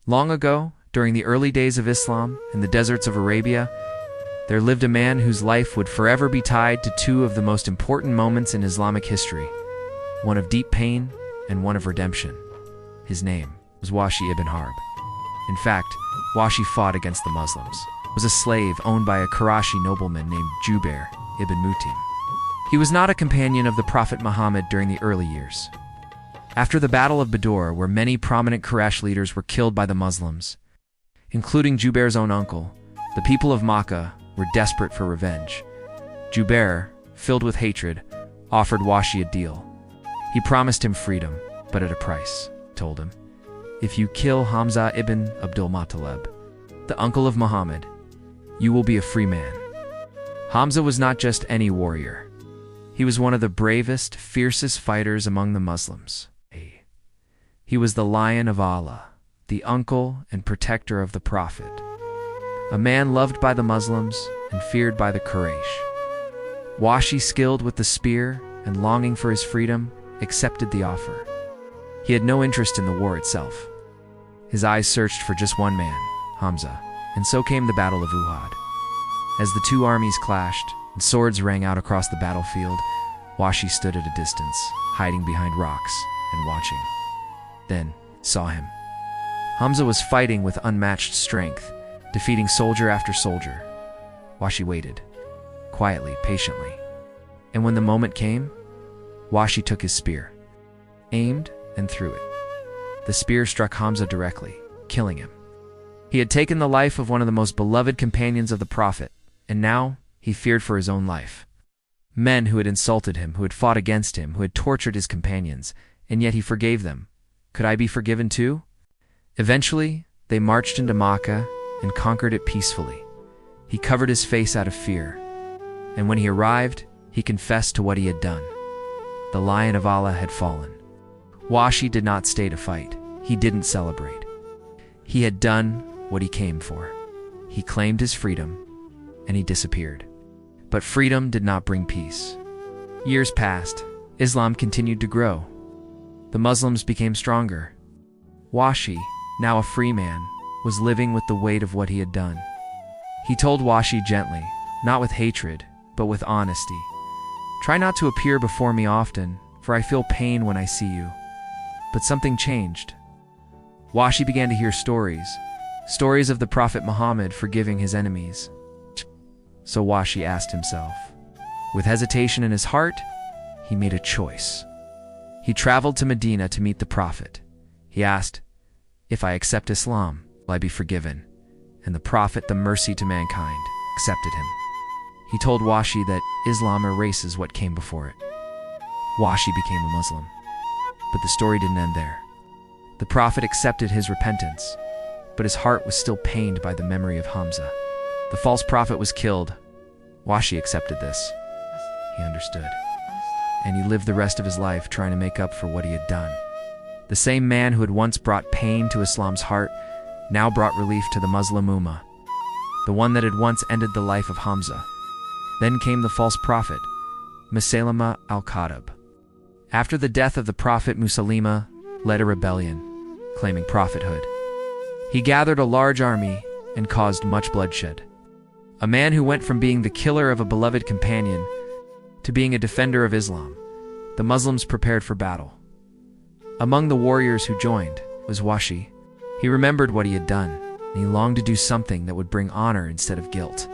Long ago, during the early days of Islam, in the deserts of Arabia, there lived a man whose life would forever be tied to two of the most important moments in Islamic history, one of deep pain and one of redemption. His name was Wahshi ibn Harb. In fact, Wahshi fought against the Muslims, was a slave owned by a Qurashi nobleman named Jubair ibn Mut'im. He was not a companion of the Prophet Muhammad during the early years. After the Battle of Badr, where many prominent Quraysh leaders were killed by the Muslims, including Jubair's own uncle, the people of Makkah were desperate for revenge. Jubair, filled with hatred, offered Wahshi a deal. He promised him freedom, but at a price, told him. If you kill Hamza ibn Abdul-Muttalib, the uncle of Muhammad, you will be a free man. Hamza was not just any warrior. He was one of the bravest, fiercest fighters among the Muslims. He was the Lion of Allah, the uncle and protector of the Prophet, a man loved by the Muslims and feared by the Quraysh. Wahshi, skilled with the spear and longing for his freedom, accepted the offer. He had no interest in the war itself. His eyes searched for just one man, Hamza, and so came the Battle of Uhud. As the two armies clashed and swords rang out across the battlefield, Wahshi stood at a distance, hiding behind rocks and watching. Then saw him. Hamza was fighting with unmatched strength, defeating soldier after soldier. Wahshi waited, quietly, patiently. And when the moment came, Wahshi took his spear, aimed, and threw it. The spear struck Hamza directly, killing him. He had taken the life of one of the most beloved companions of the Prophet, and now he feared for his own life. Men who had insulted him, who had fought against him, who had tortured his companions, and yet he forgave them. Could I be forgiven too? Eventually, they marched into Makkah and conquered it peacefully. He covered his face out of fear, and when he arrived, he confessed to what he had done. The Lion of Allah had fallen. Wahshi did not stay to fight. He didn't celebrate. He had done what he came for. He claimed his freedom, and he disappeared. But freedom did not bring peace. Years passed. Islam continued to grow. The Muslims became stronger. Wahshi, now a free man, was living with the weight of what he had done. He told Wahshi gently, not with hatred, but with honesty, "Try not to appear before me often, for I feel pain when I see you." But something changed. Wahshi began to hear stories of the Prophet Muhammad forgiving his enemies. So Wahshi asked himself. With hesitation in his heart, he made a choice. He traveled to Medina to meet the Prophet. He asked, "If I accept Islam, will I be forgiven?" And the Prophet, the mercy to mankind, accepted him. He told Wahshi that Islam erases what came before it. Wahshi became a Muslim. But the story didn't end there. The Prophet accepted his repentance, but his heart was still pained by the memory of Hamza. The false prophet was killed. Wahshi accepted this. He understood. And he lived the rest of his life trying to make up for what he had done. The same man who had once brought pain to Islam's heart now brought relief to the Muslim Ummah. The one that had once ended the life of Hamza. Then came the false prophet, Musaylimah al-Kadhib. After the death of the prophet, Musaylimah led a rebellion, claiming prophethood. He gathered a large army and caused much bloodshed. A man who went from being the killer of a beloved companion to being a defender of Islam. The Muslims prepared for battle. Among the warriors who joined was Wahshi. He remembered what he had done, and he longed to do something that would bring honor instead of guilt.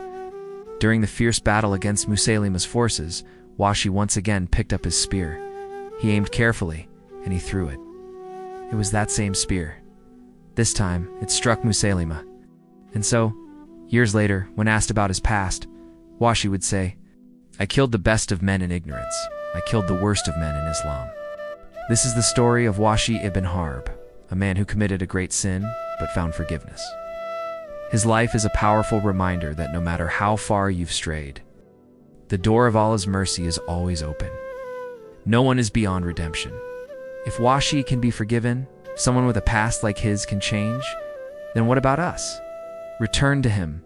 During the fierce battle against Musaylimah's forces, Wahshi once again picked up his spear. He aimed carefully, and he threw it. It was that same spear. This time, it struck Musaylimah. And so, years later, when asked about his past, Wahshi would say, "I killed the best of men in ignorance. I killed the worst of men in Islam." This is the story of Wahshi ibn Harb, a man who committed a great sin, but found forgiveness. His life is a powerful reminder that no matter how far you've strayed, the door of Allah's mercy is always open. No one is beyond redemption. If Wahshi can be forgiven, if someone with a past like his can change, then what about us? Return to him,